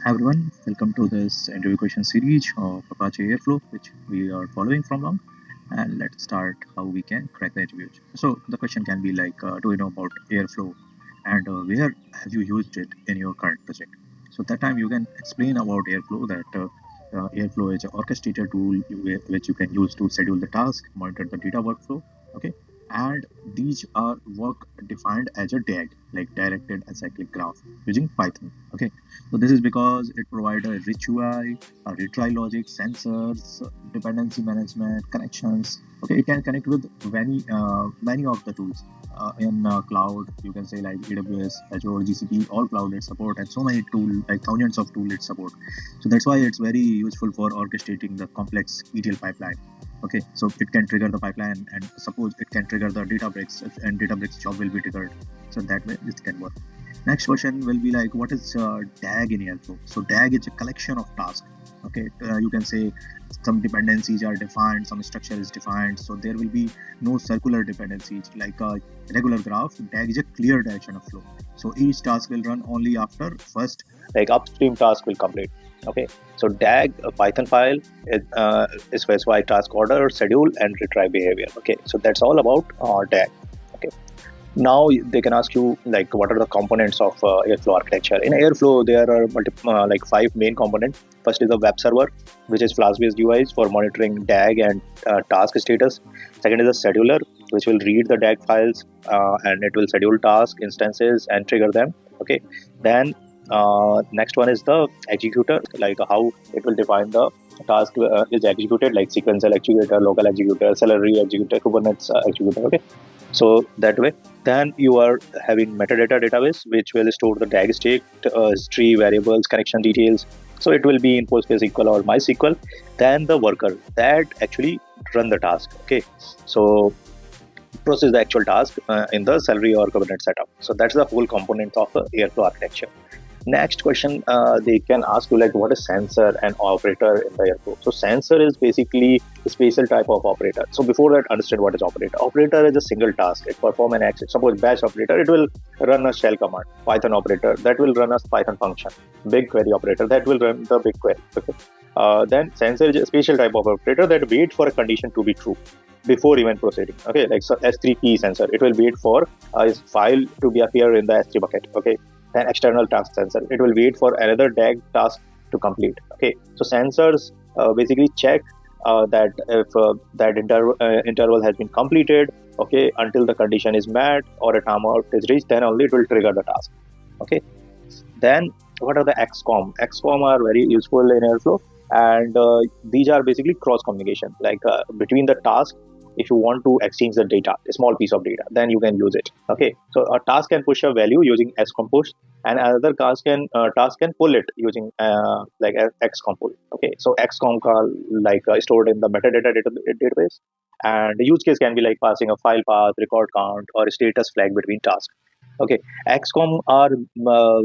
Hi everyone, welcome to this interview question series of Apache Airflow, which we are following from long. And let's start how we can crack the interviews. So the question can be like, do you know about Airflow, and where have you used it in your current project? So that time you can explain about Airflow that Airflow is an orchestrator tool which you can use to schedule the task, monitor the data workflow. Okay, and these are work defined as a DAG, like directed acyclic graph, using Python. Okay, so this is because it provides a rich UI, a retry logic, sensors, dependency management, connections. Okay, it can connect with many of the tools in cloud. You can say like AWS, Azure, GCP, all cloud it support, and so many tools like thousands of tools it support. So that's why it's very useful for orchestrating the complex ETL pipeline. Okay, so it can trigger the pipeline, and suppose it can trigger the Databricks, and Databricks job will be triggered. So that way it can work. Next question will be like, what is DAG in Airflow? So DAG is a collection of tasks. Okay, you can say some dependencies are defined, some structure is defined. So there will be no circular dependencies like a regular graph. DAG is a clear direction of flow. So each task will run only after first, like upstream task will complete. Okay, so DAG, a Python file, is specify task order, schedule, and retry behavior. Okay, so that's all about DAG. Okay, now they can ask you like what are the components of airflow architecture. In airflow there are like five main components. First is the web server, which is flash based uis for monitoring DAG and task status. Second is the scheduler, which will read the DAG files, and it will schedule task instances and trigger them. Okay, then next one is the executor, like how it will define the task is executed, like sequential executor, local executor, celery executor, kubernetes executor. Okay, so that way, then you are having metadata database, which will store the DAG state, history, variables, connection details. So it will be in PostgreSQL or MySQL. Then the worker that actually run the task. Okay, so process the actual task in the Celery or Kubernetes setup. So that's the whole component of Airflow architecture. Next question, they can ask you like, what is sensor and operator in the Airflow? So sensor is basically a special type of operator. So before that, understand what is operator. Operator is a single task. It perform an action. Suppose batch operator, it will run a shell command. Python operator, that will run a Python function. BigQuery operator, that will run the BigQuery. Okay. Then sensor is a special type of operator that wait for a condition to be true before even proceeding. Okay, like so S3 key sensor, it will wait for its file to be appear in the S3 bucket. Okay, then external task sensor, it will wait for another DAG task to complete. Okay, so sensors basically check that if that interval has been completed, okay, until the condition is met or a timeout is reached, then only it will trigger the task. Okay, then what are the XCOM? XCOM are very useful in Airflow, and these are basically cross communication, like between the task. If you want to exchange the data, a small piece of data, then you can use it. Okay, so a task can push a value using XCOM push, and another task can pull it using like XCOM pull. Okay, so XCOM call like stored in the metadata database, and the use case can be like passing a file path, record count, or a status flag between tasks. Okay, XCOM are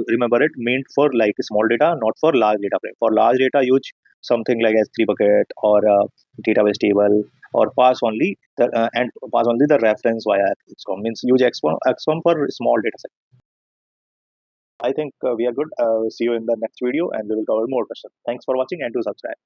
remember it meant for like small data, not for large data frame. For large data, use something like S3 bucket or database table, or pass only the reference via XCOM. Means use XCOM for small data set. I think we are good. See you in the next video, and we will cover more questions. Thanks for watching, and do subscribe.